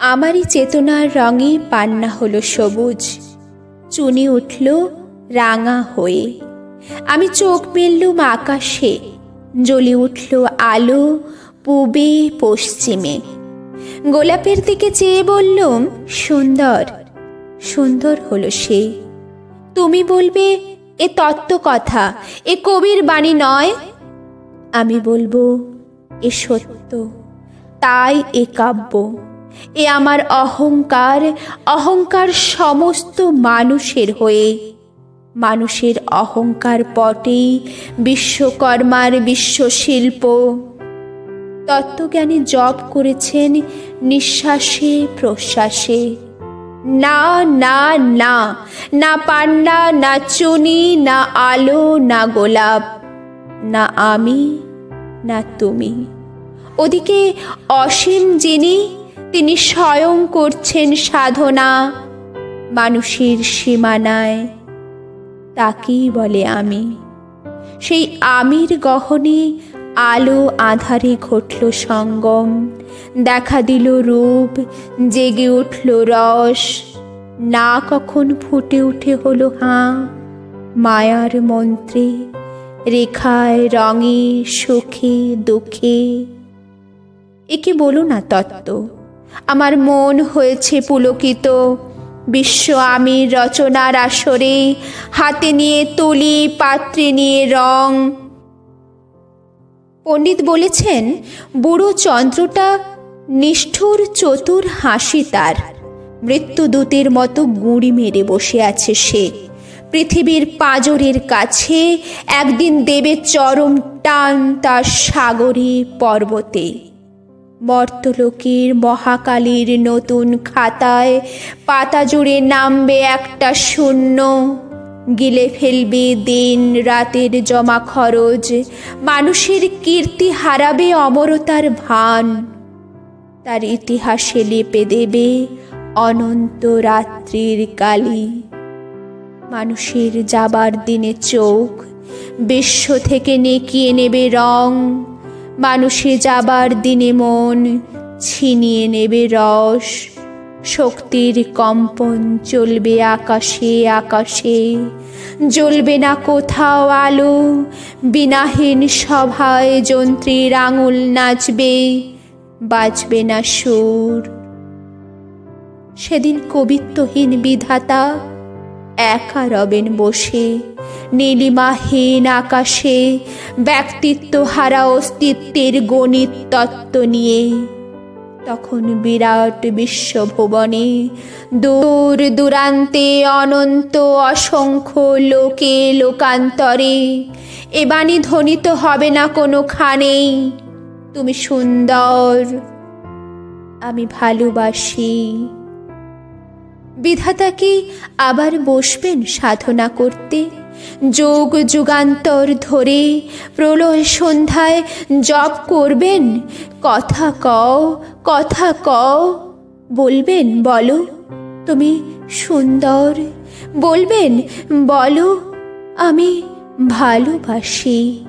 আমারই চেতনার রঙে পান্না হলো সবুজ, চুনি উঠল রাঙা হয়ে। আমি চোখ মেললুম আকাশে, জ্বলে উঠল আলো পূবে পশ্চিমে। গোলাপের দিকে চেয়ে বললুম, সুন্দর, সুন্দর হলো সে। তুমি বলবে এ তত্ত্ব কথা, এ কবির বাণী নয়। আমি বলবো এ সত্য, তাই এ কাব্য। এ আমার অহংকার, অহংকার সমস্ত মানুষের হয়ে। মানুষের অহংকার পটেই বিশ্বকর্মার বিশ্বশিল্প। তত্ত্বজ্ঞানী জপ করেছেন নিঃশ্বাসে প্রশ্বাসে। না না না, না পান্না, না চুনি, না আলো, না গোলাপ, না আমি, না তুমি। ওদিকে অসীম যিনি, তিনি স্বয়ং করছেন সাধনা মানুষের সীমানায়। তাকেই বলে আমি। সেই আমির গহনে আলো আধারে ঘটল সঙ্গম, দেখা দিল রূপ, জেগে উঠল রস। না কখন ফুটে উঠে হলো হাঁ, মায়ার মন্ত্রে, রেখায় রঙে, সুখে দুঃখে। একে বলো না তত্ত্ব, আমার মন হয়েছে পুলকিত। বিশ্ব আমির রচনার আসরে, হাতে নিয়ে তুলি, পাত্রে নিয়ে রং। পণ্ডিত বলেছেন, বুড়ো চন্দ্রটা নিষ্ঠুর চতুর হাসি তার। মৃত্যুদূতের মতো গুঁড়ি মেরে বসে আছে সে। পৃথিবীর পাঁজরের কাছে একদিন দেবে চরম টান তার সাগরে পর্বতে। মর্তলোকের মহাকালীর নতুন খাতায় পাতা জুড়ে নামবে একটা শূন্য। গিলে ফেলবে দিন রাতের জমা খরচ, মানুষের কীর্তি হারাবে অমরতার ভান। তার ইতিহাসে লেপে দেবে অনন্ত রাত্রির কালি। মানুষের যাবার দিনে চোখ বিশ্ব থেকে নেকিয়ে নেবে রং। মানুষে যাবার দিনে মন ছিনিয়ে নেবে রস। শক্তির কম্পন চলবে আকাশে আকাশে, জ্বলবে না কোথাও আলো। বিনাহীন সভায় যন্ত্রীর আঙুল নাচবে, বাজবে না সুর। সেদিন কবিত্বহীন বিধাতা একা রবেন বসে নীলিমাহীন আকাশে, ব্যক্তিত্ব হারা অস্তিত্বের গণিত তত্ত্ব নিয়ে। তখন বিরাট বিশ্বভুবনে দূর দূরান্তে অনন্ত অসংখ্য লোকে লোকান্তরে এ বাণী ধ্বনিত হবে না কোনোখানেই, তুমি সুন্দর, আমি ভালোবাসি। বিধাতা কি আবার বসবেন সাধনা করতে? যুগ যুগান্তর ধরে প্রলয় সন্ধ্যায় জপ করবেন, কথা কও, কথা কও। বলবেন বলো তুমি সুন্দর, বলবেন বলো আমি ভালোবাসি।